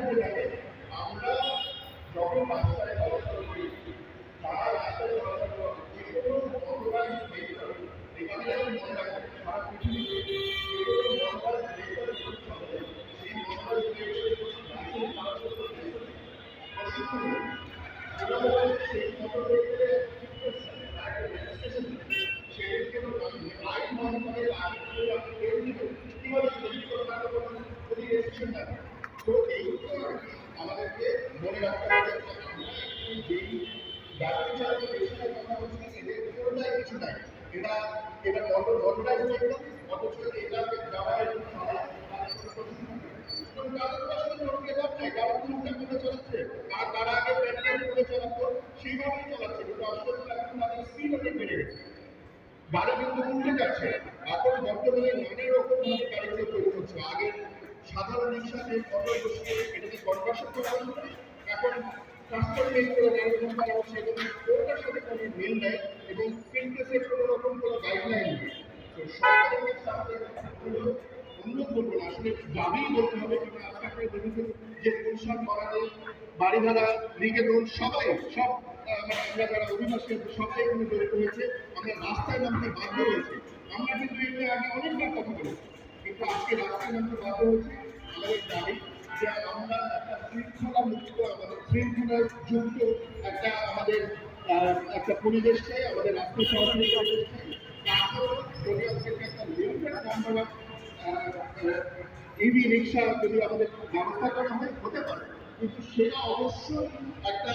আমরা যখন রাস্তায় চলাচল করি তারা রাস্তায় চলাচল করে যে কোনো অপরাধ এখানে যেমন মনে রাখবেন সারা পৃথিবীতে যে কোনো মনোভাব সেই মনোভাব সেই মোটর ভেহিকেলের আইন মনে কিভাবে তো এইগুলো আমাদেরকে মনে রাখতে হবে যেই গাড়ি চালানো পেশায় কথা বলছি এদের পুরোটাই কিছু নাই এটা এটা কতটাই দেখলাম অথচ এটাকে যাওয়া এবং চলা তারা আগে পেট্রোল করে চালাতো সেইভাবেই চালাচ্ছে কিন্তু আসলে এখন তাদের স্পিড অনেক বেড়ে গেছে গাড়ি কিন্তু উল্টে যাচ্ছে এখন বর্তমানে নানা রকম ভাবে গাড়িগুলো তৈরি হচ্ছে আগে সাধারণ রিক্সাতে অটো বসিয়ে এটাকে কনভার্সন করা হতো এখন কাস্টম মেক করে গাড়ি করা হচ্ছে এবং ওটার সাথে কোনো মিল নেই এবং ফিটনেসের কোনো রকম কোনো গাইডলাইন নেই তো সরকারের সাথে অনুরোধ করবো না আসলে দাবি বলতে হবে কিংবা আজকে আপনারা দেখেছেন যে গুলশান করাতে বাড়ি ভাড়া নিকেতন সবাই সব আমরা যারা অভিবাসী আছে সবাই এখানে জড়িত হয়েছে আমরা রাস্তায় নামতে বাধ্য হয়েছে আমরা কিন্তু এগুলো আগে অনেকবার কথা বলেছি কিন্তু আজকে রাস্তায় নামতে বাধ্য হয়েছে আমাদের দাবি যে আমরা একটা শৃঙ্খলা মুক্ত আমাদের শৃঙ্খলা যুক্ত একটা আমাদের একটা পরিবেশ চাই আমাদের রাস্তা চলাচল পরিবেশ চাই তারপর যদি আমাদেরকে একটা লিমিটেড নাম্বার অফ ইভি রিক্সা যদি আমাদের ব্যবস্থা করা হয় হতে পারে কিন্তু সেটা অবশ্যই একটা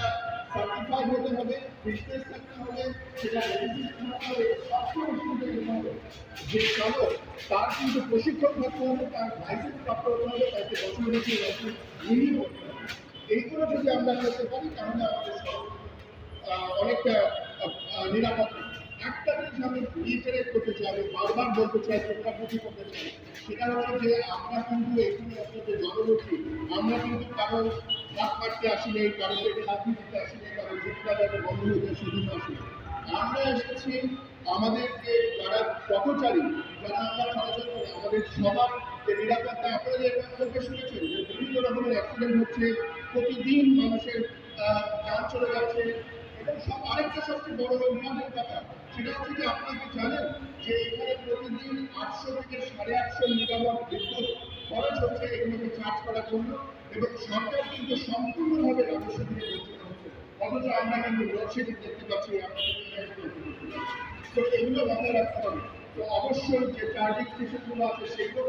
সার্টিফাইড হতে হবে বিজনেস থাকতে হবে সেটা রেজিস্ট্রেশন থাকতে হবে যে চালক তার কিন্তু প্রশিক্ষণ থাকতে হবে তার লাইসেন্স প্রাপ্ত হতে হবে তাকে বছর লাইসেন্স রিনিউ করতে হবে এইগুলো যদি আমরা করতে পারি তাহলে আমাদের সড়ক অনেকটা নিরাপদ একটা জিনিস আমি রিটারেট করতে চাই আমি বারবার বলতে চাই পুনরাবৃত্তি করতে চাই সেটা হচ্ছে যে আমরা কিন্তু এখানে আপনাদের জনগোষ্ঠী আমরা কিন্তু কারো হাত কাটতে আসি নেই কারো পেটে হাত দিতে আসি নেই কারো জীবিকা যাতে বন্ধ হতে সেদিন আসি আমরা এসেছি আমাদের যে যারা পথচারী যারা আমরা চলাচল করি আমাদের সবার যে নিরাপত্তা আপনারা যে আমাদেরকে শুনেছেন যে বিভিন্ন রকমের অ্যাক্সিডেন্ট হচ্ছে প্রতিদিন মানুষের যান চলে যাচ্ছে এবং সব আরেকটা সবচেয়ে বড় অভিমানের কথা সেটা হচ্ছে যে আপনারা কি জানেন যে এখানে প্রতিদিন 800 থেকে 850 মেগাওয়াট বিদ্যুৎ খরচ হচ্ছে এগুলোকে চার্জ করার জন্য এবং সরকার কিন্তু সম্পূর্ণভাবে রাজস্ব থেকে বঞ্চিত হচ্ছে অথচ আমরা কিন্তু লোডশেডিং দেখতে পাচ্ছি তো এগুলো মাথায় রাখতে হবে তো অবশ্যই যে চার্জিং স্টেশনগুলো আছে সেগুলো